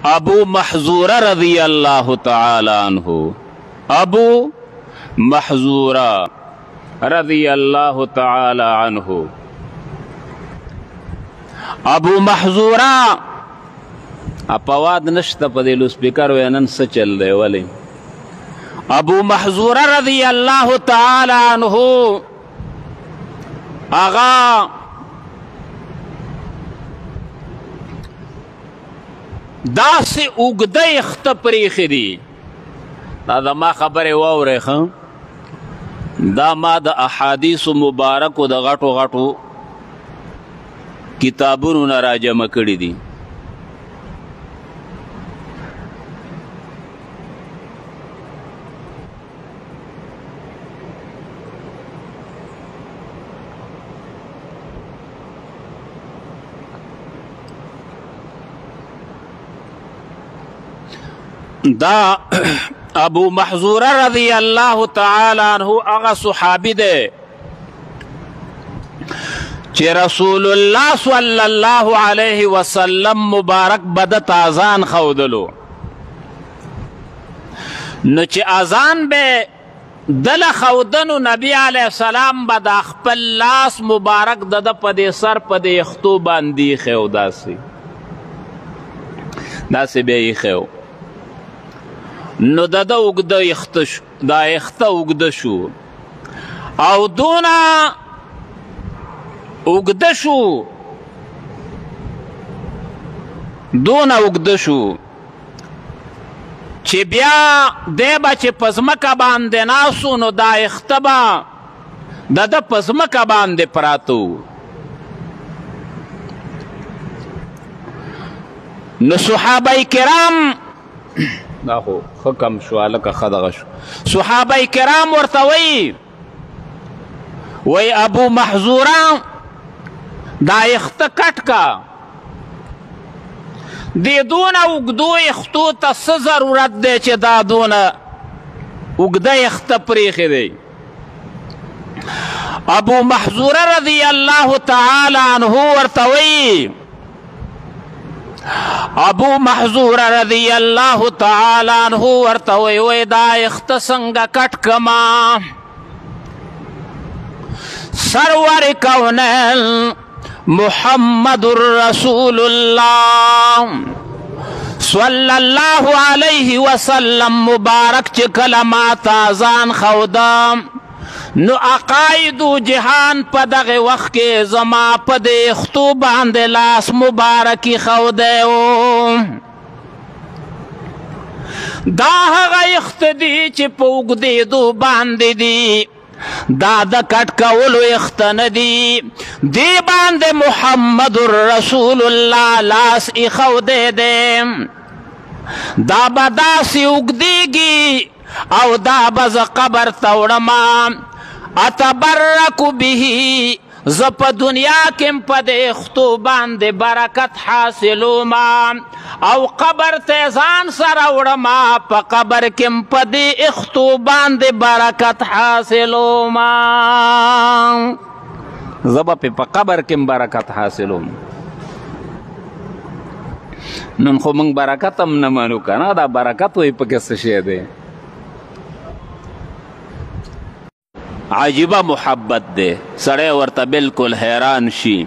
ابو محذورہ رضی اللہ تعالی عنہ، ابو محذورہ رضی اللہ تعالی عنہ. ابو محذورہ اپواد نشتا پا دیلو سپیکر وینن سچل دے ولی. ابو محذورہ رضی اللہ تعالی عنہ آغا دا سی اگده اخت پریخی دی. دا ما خبر واوری خان، دا ما دا احادیث مبارک و دا غٹو غٹو کتابونو نراجمه کړي دي. دا ابو محذورہ رضی اللہ تعالی عنہ اغا صحابی دے چی رسول اللہ صلی اللہ علیہ وسلم مبارک بدت آزان خودلو نو چی آزان بے دل خودنو نبی علیہ السلام بدا خپل لاس مبارک دد پدے سر پدے اختو باندی خیو داسی بے خیو نو دا اگده اختشو، دا اخته اگده شو او دونا اگده شو، دونا اگده شو چی بیا دیبا چی پزمکا بانده ناسو نو دا اخته با دا پزمکا بانده پراتو. نو صحابه کرام دا خو حکم شو لکه خدغه شو، صحابه کرام ورته وی ابو محذورہ دا اخته کټ کا، دی دونه اوږدو اختو ته څه ضرورت دی چې دا دونه اوږده اخته پریښې دی. ابو محذورہ رضی اللہ تعالی عنہ ورته وی ابو محذورہ رضی اللہ تعالی عنہ ورته وی دا اخت سنگا کٹ کما. سرور کونین محمد رسول اللہ صلی اللہ علیہ وسلم مبارک چی کلمات آزان خودم نو عقائدو جہان پا دغی وقت کے زما پا دے اختو باندے لاس مبارکی خودیو. دا هغا اخت دی چی پا اگدی دو باندے دی، دا دا کٹ کولو اخت ندی، دی باندے محمد رسول اللہ لاس ای خودے دے. دا با دا سی اگدی گی او دا بز قبر توڑما اتبرک بھی زپ دنیا کم پد اختو باند برکت حاصلو ما او قبر تیزان سر اوڑما پا قبر کم پد اختو باند برکت حاصلو ما زب پا قبر کم برکت حاصلو ما. نن خو منگ برکت هم نمانو کنا دا برکت وی پا کس شیده عجیبہ محبت دے سڑے ورطا بالکل حیران شی.